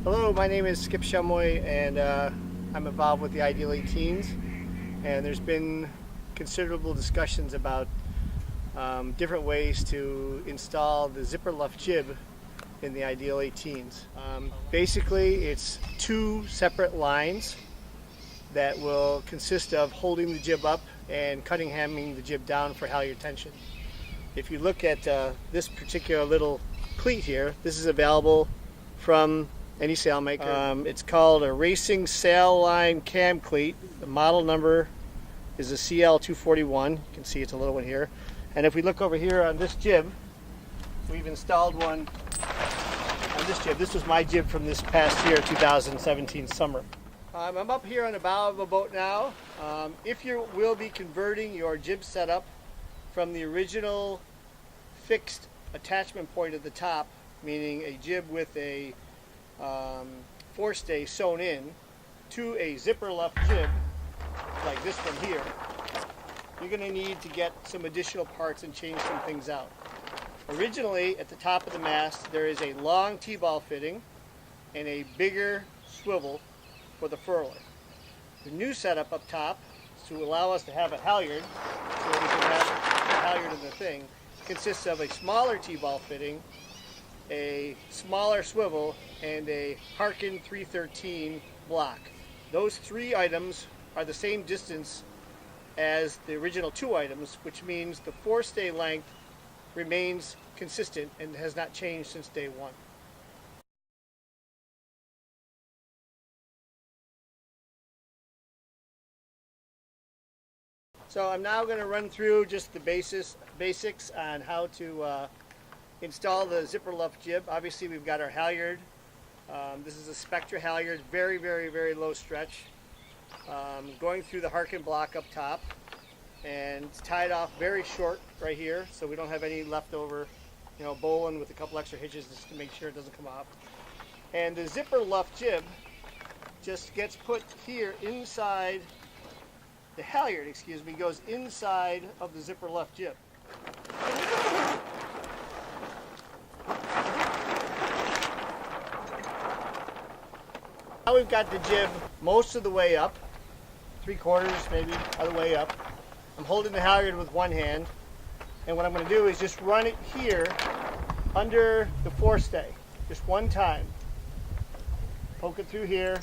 Hello, my name is Skip Shumway, and I'm involved with the Ideal 18s. And there's been considerable discussions about different ways to install the zipper Luff jib in the Ideal 18s. Basically, it's two separate lines that will consist of holding the jib up and Cunninghaming the jib down for halyard tension. If you look at this particular little cleat here, this is available from any sail maker. It's called a racing sail line cam cleat. The model number is a CL241. You can see it's a little one here. And if we look over here on this jib, we've installed one on this jib. This was my jib from this past year, 2017 summer. I'm up here on the bow of a boat now. If you will be converting your jib setup from the original fixed attachment point at the top, meaning a jib with a forestay sewn in, to a zipper Luff jib like this one here, you're going to need to get some additional parts and change some things out. Originally, at the top of the mast, there is a long T-ball fitting and a bigger swivel for the furler. The new setup up top, to allow us to have a halyard, so we can have a halyard in the thing, consists of a smaller T-ball fitting, a smaller swivel, and a Harkin 313 block. Those three items are the same distance as the original two items, which means the forestay length remains consistent and has not changed since day one. So I'm now going to run through just the basics on how to install the zipper Luff jib. Obviously, we've got our halyard. This is a Spectra halyard, very, very, very low stretch. Going through the Harkin block up top, and it's tied off very short right here, so we don't have any leftover, bowline with a couple extra hitches just to make sure it doesn't come off. And the zipper Luff jib just gets put here inside. The halyard, goes inside of the zipper Luff jib. Now we've got the jib most of the way up, 3/4 maybe of the way up. I'm holding the halyard with one hand, and what I'm going to do is just run it here under the forestay, just one time. Poke it through here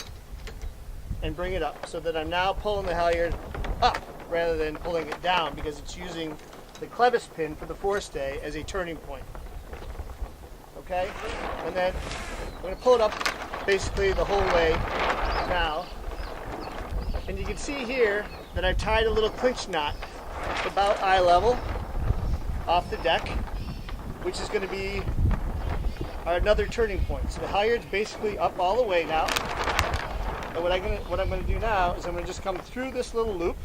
and bring it up, so that I'm now pulling the halyard up rather than pulling it down, because it's using the clevis pin for the forestay as a turning point. Okay? And then I'm going to pull it up basically the whole way now. And you can see here that I've tied a little clinch knot about eye level off the deck, which is going to be another turning point. So the halyard's basically up all the way now. And what I'm going to do now is I'm going to just come through this little loop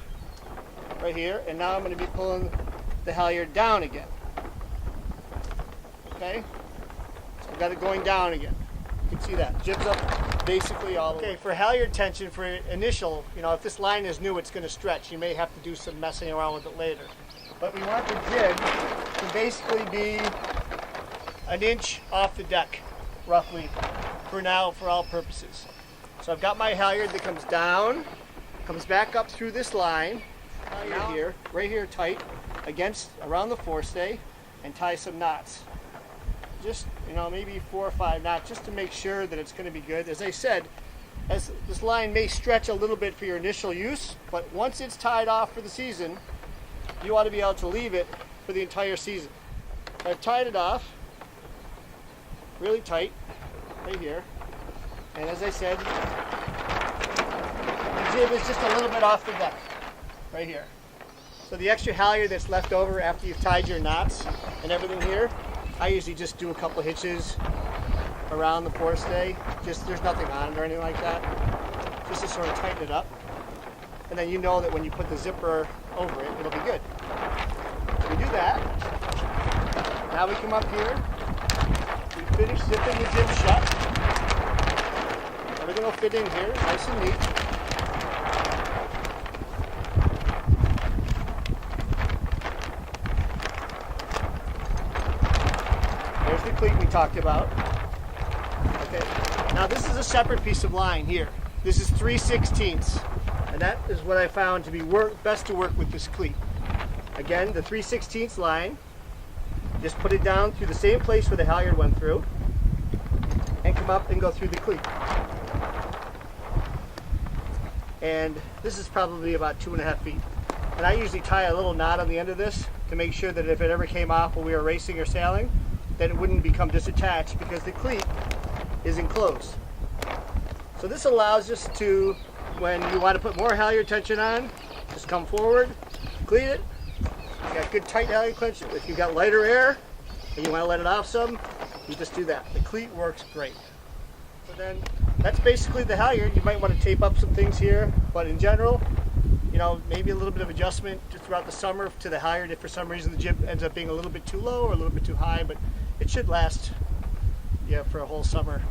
right here, and now I'm going to be pulling the halyard down again. Okay? So I've got it going down again. You can see that. Jib's up basically all the way. Okay, for halyard tension, for initial, if this line is new, it's going to stretch. You may have to do some messing around with it later. But we want the jib to basically be an inch off the deck, roughly, for now, for all purposes. So I've got my halyard that comes down, comes back up through this line, right here tight, around the forestay, and tie some knots. Just, maybe 4 or 5 knots, just to make sure that it's going to be good. As I said, this line may stretch a little bit for your initial use, but once it's tied off for the season, you ought to be able to leave it for the entire season. I've tied it off really tight, right here. And as I said, the jib is just a little bit off the deck, right here. So the extra halyard that's left over after you've tied your knots and everything here, I usually just do a couple of hitches around the forestay. There's nothing on it or anything like that. Just to sort of tighten it up. And then you know that when you put the zipper over it, it'll be good. So we do that. Now we come up here. We finish zipping the jib shut. Everything will fit in here, nice and neat. There's the cleat we talked about. Okay. Now this is a separate piece of line here. This is 3/16, and that is what I found to be best to work with this cleat. Again, the 3/16 line, just put it down through the same place where the halyard went through, and come up and go through the cleat. And this is probably about 2.5 feet. And I usually tie a little knot on the end of this to make sure that if it ever came off when we were racing or sailing, that it wouldn't become disattached because the cleat is enclosed. So this allows us to, when you want to put more halyard tension on, just come forward, cleat it. You got good tight halyard clench. If you've got lighter air and you want to let it off some, you just do that. The cleat works great. So then that's basically the halyard. You might want to tape up some things here, but in general, you know, maybe a little bit of adjustment throughout the summer to the halyard if for some reason the jib ends up being a little bit too low or a little bit too high, but it should last, yeah, for a whole summer.